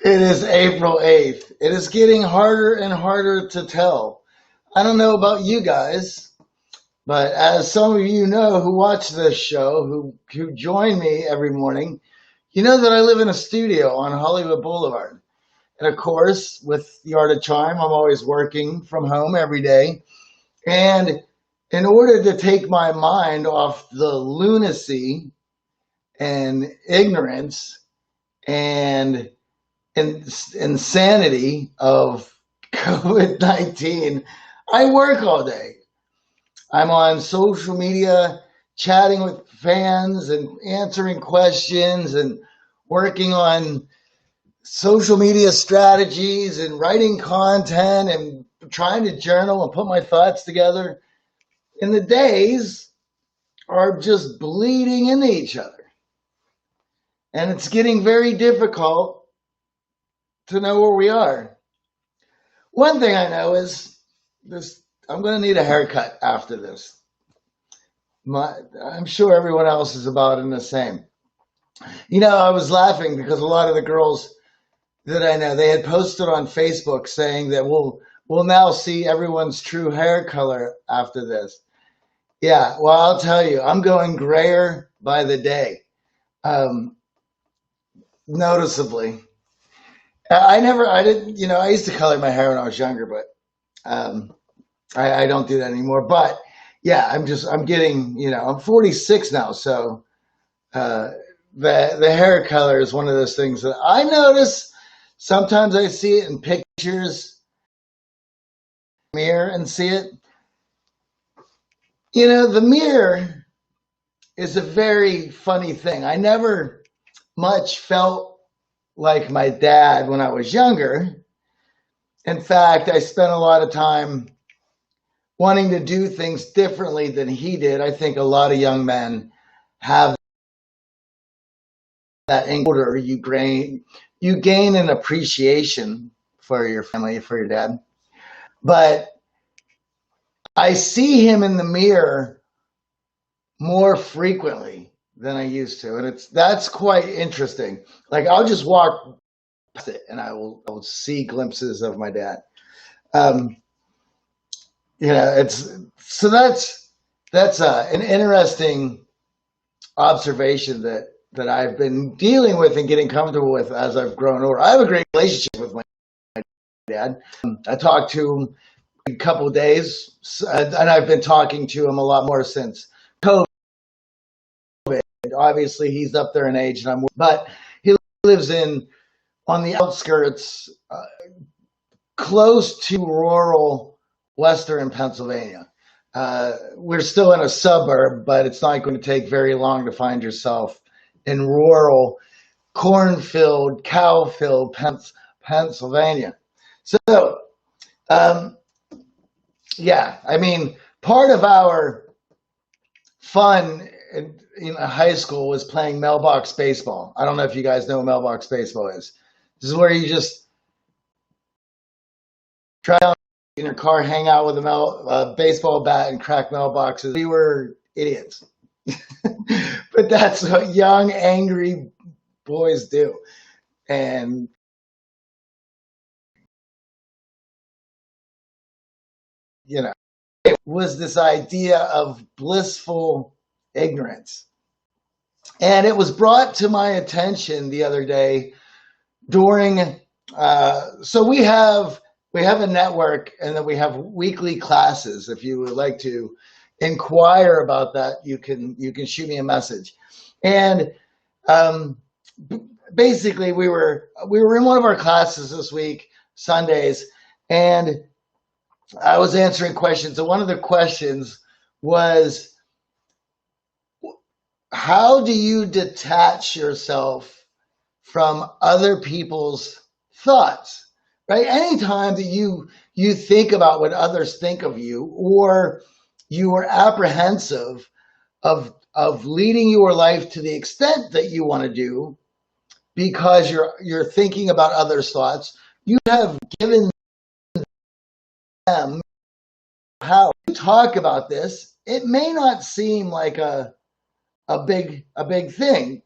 It is April 8th. It is getting harder and harder to tell. I don't know about you guys, but as some of you know who watch this show, who join me every morning, you know that I live in a studio on Hollywood Boulevard. And of course, with the art of charm, I'm always working from home every day. And in order to take my mind off the lunacy and ignorance and insanity of COVID-19, I work all day. I'm on social media, chatting with fans and answering questions and working on social media strategies and writing content and trying to journal and put my thoughts together. And the days are just bleeding into each other. And it's getting very difficult to know where we are. One thing I know is this: I'm going to need a haircut after this. I'm sure everyone else is about in the same. You know, I was laughing because a lot of the girls that I know, they had posted on Facebook saying that we'll now see everyone's true hair color after this. Yeah, well, I'll tell you, I'm going grayer by the day, noticeably. I didn't, I used to color my hair when I was younger, but I don't do that anymore. But yeah, I'm getting, I'm 46 now. So the hair color is one of those things that I notice. Sometimes I see it in pictures, mirror, and see it. The mirror is a very funny thing. I never much felt like my dad when I was younger. In fact, I spent a lot of time wanting to do things differently than he did. I think a lot of young men have that. Older, you gain an appreciation for your family, for your dad. But I see him in the mirror more frequently than I used to, and that's quite interesting. Like, I'll just walk past it and I will see glimpses of my dad. That's an interesting observation that I've been dealing with and getting comfortable with as I've grown older. I have a great relationship with my dad. I talk to him a couple of days, and I've been talking to him a lot more since COVID. Obviously, he's up there in age, but he lives on the outskirts, close to rural western Pennsylvania. We're still in a suburb, but it's not going to take very long to find yourself in rural, cornfield, cow-filled Pennsylvania. So, part of our fun in high school was playing mailbox baseball. I don't know if you guys know what mailbox baseball is. This is where you just try out in your car, hang out with a baseball bat and crack mailboxes. We were idiots. But that's what young, angry boys do. And it was this idea of blissful ignorance. And it was brought to my attention the other day during, so we have a network, and then we have weekly classes. If you would like to inquire about that, you can shoot me a message. And basically, we were in one of our classes this week, Sundays, and I was answering questions. And one of the questions was, how do you detach yourself from other people's thoughts? Right? Anytime that you think about what others think of you, or you are apprehensive of leading your life to the extent that you want to do because you're thinking about others' thoughts, you have given them how to talk about this. It may not seem like a big thing.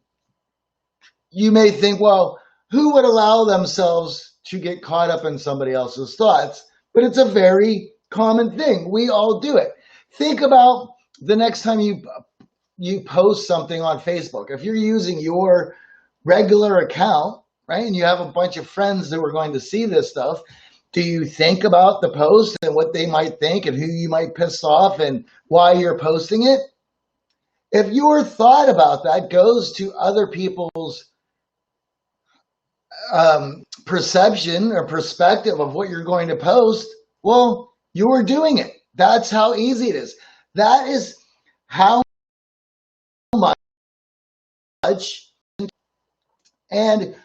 You may think, well, Who would allow themselves to get caught up in somebody else's thoughts? But it's a very common thing. We all do it. Think about the next time you post something on Facebook. If you're using your regular account, right, and you have a bunch of friends that are going to see this stuff, do you think about the post and what they might think and who you might piss off and why you're posting it? If your thought about that goes to other people's perception or perspective of what you're going to post, well, you're doing it. That's how easy it is. That is how much, and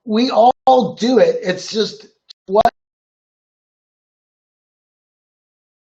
we all do it. It's just